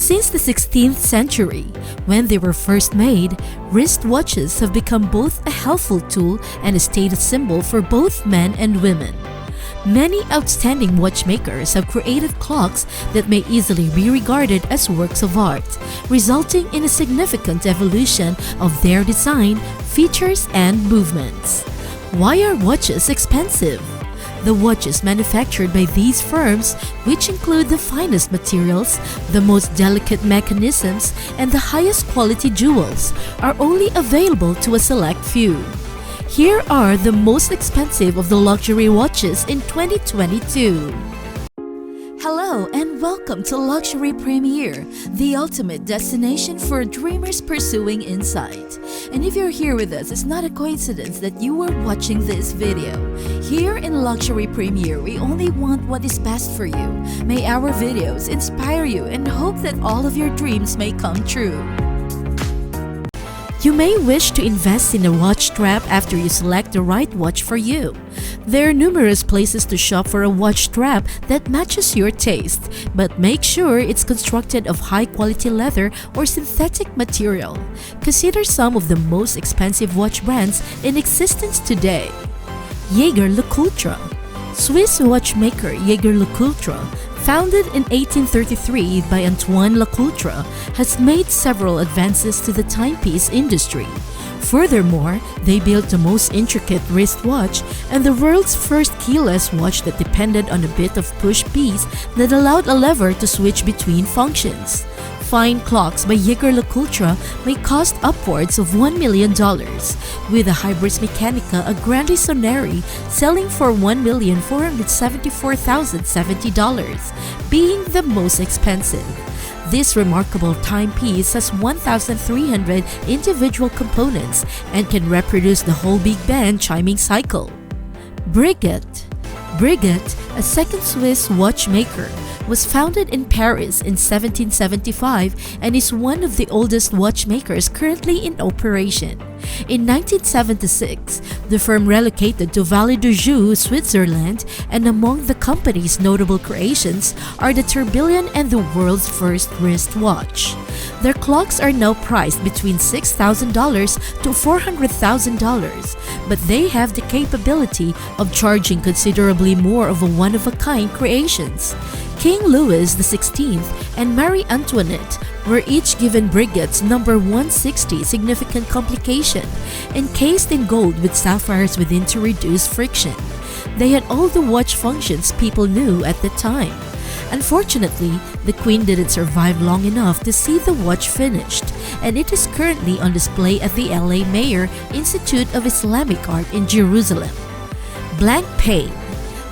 Since the 16th century, when they were first made, wristwatches have become both a helpful tool and a status symbol for both men and women. Many outstanding watchmakers have created clocks that may easily be regarded as works of art, resulting in a significant evolution of their design, features, and movements. Why are watches expensive? The watches manufactured by these firms, which include the finest materials, the most delicate mechanisms, and the highest quality jewels, are only available to a select few. Here are the most expensive of the luxury watches in 2022. Hello and welcome to Luxury Premier, the ultimate destination for dreamers pursuing insight. And if you're here with us, it's not a coincidence that you are watching this video. Here in Luxury Premier, we only want what is best for you. May our videos inspire you and hope that all of your dreams may come true. You may wish to invest in a watch strap after you select the right watch for you. There are numerous places to shop for a watch strap that matches your taste, but make sure it's constructed of high-quality leather or synthetic material. Consider some of the most expensive watch brands in existence today. Jaeger LeCoultre. Swiss watchmaker Jaeger LeCoultre, founded in 1833 by Antoine LeCoultre, has made several advances to the timepiece industry. Furthermore, they built the most intricate wristwatch and the world's first keyless watch that depended on a bit of push piece that allowed a lever to switch between functions. Fine clocks by Jaeger LeCoultre may cost upwards of $1 million, with a Hybris Mechanica a Grande Sonnerie selling for $1,474,070, being the most expensive. This remarkable timepiece has 1,300 individual components and can reproduce the whole Big Band chiming cycle. Breguet. Breguet, a second Swiss watchmaker, was founded in Paris in 1775 and is one of the oldest watchmakers currently in operation. In 1976, the firm relocated to Vallée du Joux, Switzerland, and among the company's notable creations are the tourbillon and the world's first wristwatch. Their clocks are now priced between $6,000 to $400,000, but they have the capability of charging considerably more of a one-of-a-kind creations. King Louis XVI and Marie Antoinette were each given Breguet's number 160 significant complication, encased in gold with sapphires within to reduce friction. They had all the watch functions people knew at the time. Unfortunately, the Queen didn't survive long enough to see the watch finished, and it is currently on display at the LA Mayer Institute of Islamic Art in Jerusalem. Blanc Pain.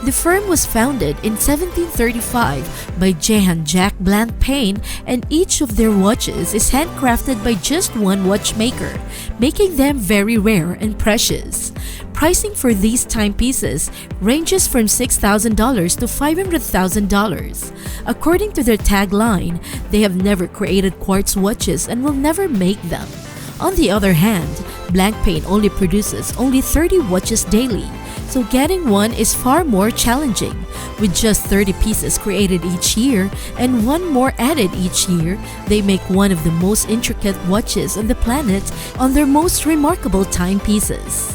The firm was founded in 1735 by Jean-Jacques Blancpain, and each of their watches is handcrafted by just one watchmaker, making them very rare and precious. Pricing for these timepieces ranges from $6,000 to $500,000. According to their tagline, they have never created quartz watches and will never make them. On the other hand, Blancpain only produces 30 watches daily, so getting one is far more challenging. With just 30 pieces created each year and one more added each year, they make one of the most intricate watches on the planet on their most remarkable timepieces.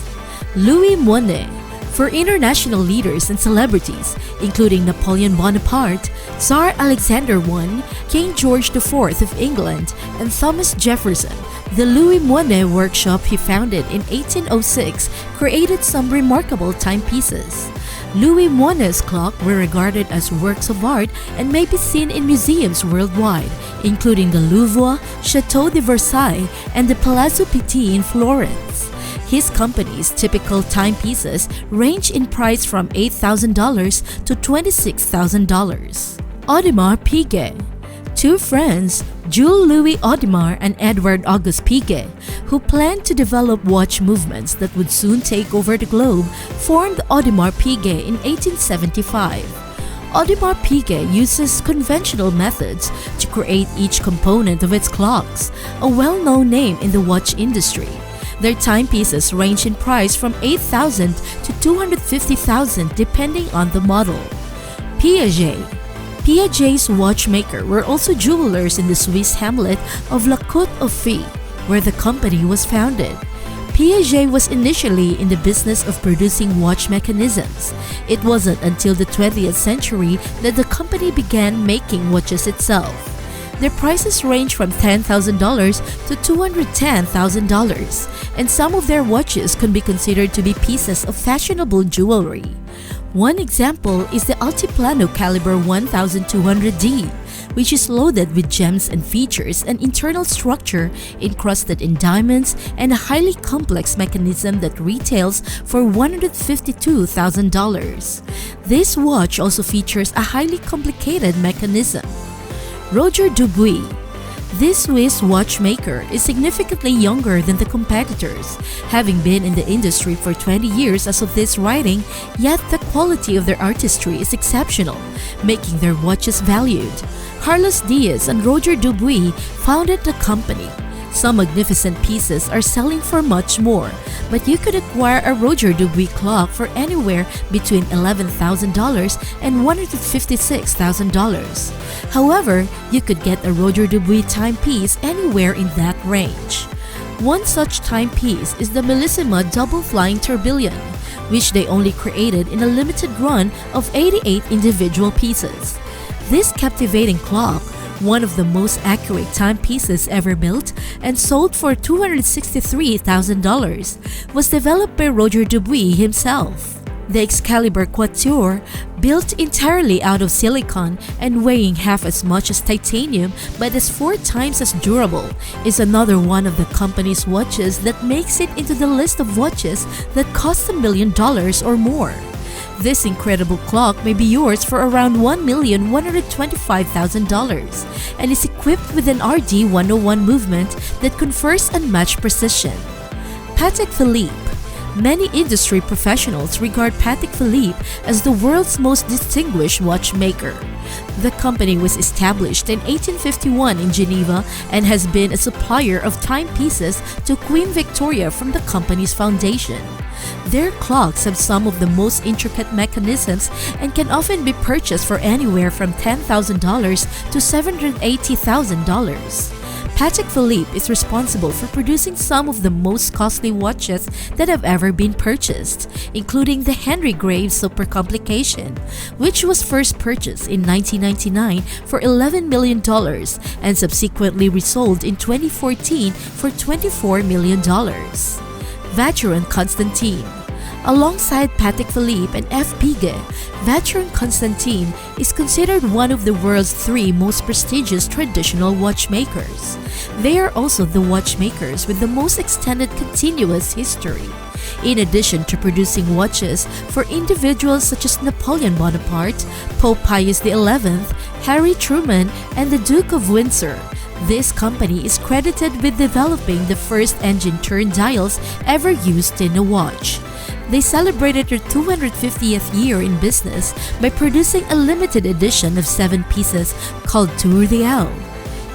Louis Moinet. For international leaders and celebrities, including Napoleon Bonaparte, Tsar Alexander I, King George IV of England, and Thomas Jefferson, the Louis Moinet workshop he founded in 1806 created some remarkable timepieces. Louis Moinet's clock were regarded as works of art and may be seen in museums worldwide, including the Louvre, Chateau de Versailles, and the Palazzo Pitti in Florence. His company's typical timepieces range in price from $8,000 to $26,000. Audemars Piguet. Two friends, Jules Louis Audemars and Edward Auguste Piguet, who planned to develop watch movements that would soon take over the globe, formed Audemars Piguet in 1875. Audemars Piguet uses conventional methods to create each component of its clocks, a well-known name in the watch industry. Their timepieces range in price from $8,000 to $250,000 depending on the model. Piaget. Piaget's watchmaker were also jewelers in the Swiss hamlet of La Côte-aux-Fées, where the company was founded. Piaget was initially in the business of producing watch mechanisms. It wasn't until the 20th century that the company began making watches itself. Their prices range from $10,000 to $210,000, and some of their watches can be considered to be pieces of fashionable jewelry. One example is the Altiplano caliber 1200D, which is loaded with gems and features an internal structure encrusted in diamonds and a highly complex mechanism that retails for $152,000. This watch also features a highly complicated mechanism. Roger Dubuis. This Swiss watchmaker is significantly younger than the competitors, having been in the industry for 20 years as of this writing, yet the quality of their artistry is exceptional, making their watches valued. Carlos Diaz and Roger Dubuis founded the company. Some magnificent pieces are selling for much more, but you could acquire a Roger Dubuis clock for anywhere between $11,000 and $156,000. However, you could get a Roger Dubuis timepiece anywhere in that range. One such timepiece is the Bellissima Double Flying Tourbillon, which they only created in a limited run of 88 individual pieces. This captivating clock, one of the most accurate timepieces ever built and sold for $263,000, was developed by Roger Dubuis himself. The Excalibur Quatuor, built entirely out of silicon and weighing half as much as titanium but is 4 times as durable, is another one of the company's watches that makes it into the list of watches that cost $1 million or more. This incredible clock may be yours for around $1,125,000 and is equipped with an RD-101 movement that confers unmatched precision. Patek Philippe. Many industry professionals regard Patek Philippe as the world's most distinguished watchmaker. The company was established in 1851 in Geneva and has been a supplier of timepieces to Queen Victoria from the company's foundation. Their clocks have some of the most intricate mechanisms and can often be purchased for anywhere from $10,000 to $780,000. Patek Philippe is responsible for producing some of the most costly watches that have ever been purchased, including the Henry Grave Super Complication, which was first purchased in 1999 for $11 million and subsequently resold in 2014 for $24 million. Vacheron Constantin. Alongside Patek Philippe and F. Piguet, Vacheron Constantin is considered one of the world's 3 most prestigious traditional watchmakers. They are also the watchmakers with the most extended continuous history. In addition to producing watches for individuals such as Napoleon Bonaparte, Pope Pius XI, Harry Truman, and the Duke of Windsor, this company is credited with developing the first engine turn dials ever used in a watch. They celebrated their 250th year in business by producing a limited edition of 7 pieces called Tour de L.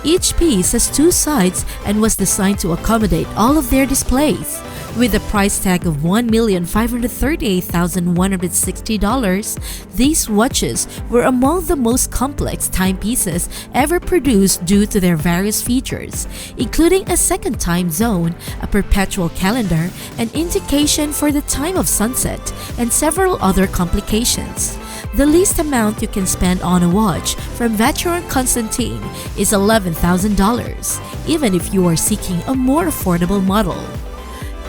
Each piece has 2 sides and was designed to accommodate all of their displays. With a price tag of $1,538,160, these watches were among the most complex timepieces ever produced due to their various features, including a second time zone, a perpetual calendar, an indication for the time of sunset, and several other complications. The least amount you can spend on a watch from Vacheron Constantin is $11,000, even if you are seeking a more affordable model.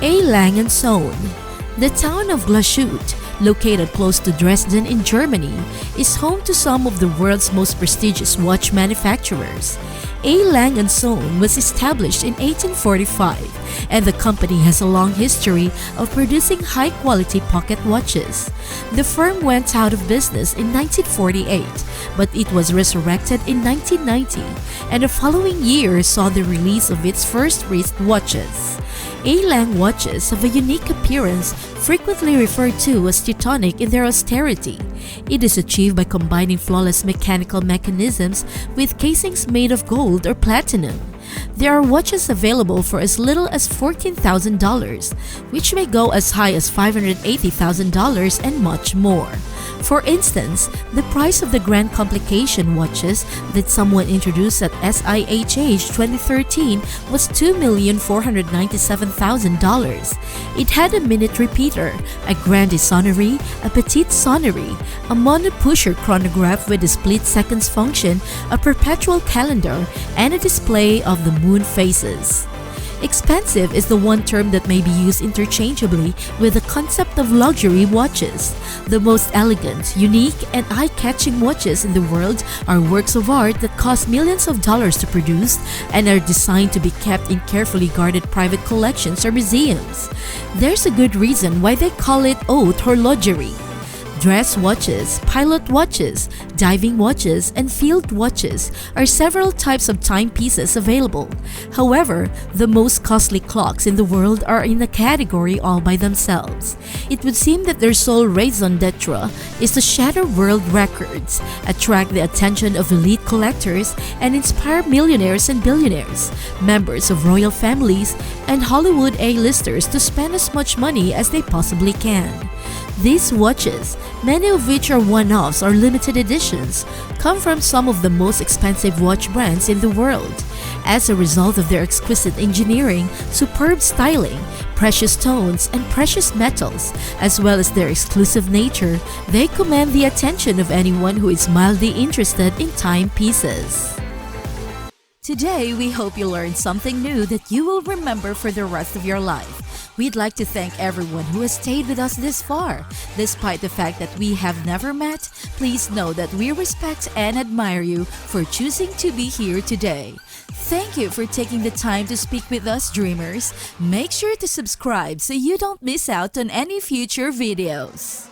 A. Lange Sohne. The town of Glashütte, located close to Dresden in Germany, is home to some of the world's most prestigious watch manufacturers. A. Lange Sohne was established in 1845, and the company has a long history of producing high-quality pocket watches. The firm went out of business in 1948, but it was resurrected in 1990, and the following year saw the release of its first wrist watches. A. Lange watches have a unique appearance, frequently referred to as Teutonic in their austerity. It is achieved by combining flawless mechanical mechanisms with casings made of gold or platinum. There are watches available for as little as $14,000, which may go as high as $580,000 and much more. For instance, the price of the Grand Complication watches that someone introduced at SIHH 2013 was $2,497,000. It had a minute repeater, a grande sonnerie, a petite sonnerie, a monopusher chronograph with a split seconds function, a perpetual calendar, and a display of the moon phases. Expensive is the one term that may be used interchangeably with the concept of luxury watches. The most elegant, unique, and eye-catching watches in the world are works of art that cost millions of dollars to produce and are designed to be kept in carefully guarded private collections or museums. There's a good reason why they call it haute horlogerie. Dress watches, pilot watches, diving watches, and field watches are several types of timepieces available. However, the most costly clocks in the world are in a category all by themselves. It would seem that their sole raison d'etre is to shatter world records, attract the attention of elite collectors, and inspire millionaires and billionaires, members of royal families, and Hollywood A-listers to spend as much money as they possibly can. These watches, many of which are one-offs or limited editions, come from some of the most expensive watch brands in the world. As a result of their exquisite engineering, superb styling, precious stones, and precious metals, as well as their exclusive nature, they command the attention of anyone who is mildly interested in timepieces. Today, we hope you learned something new that you will remember for the rest of your life. We'd like to thank everyone who has stayed with us this far. Despite the fact that we have never met, please know that we respect and admire you for choosing to be here today. Thank you for taking the time to speak with us, dreamers. Make sure to subscribe so you don't miss out on any future videos.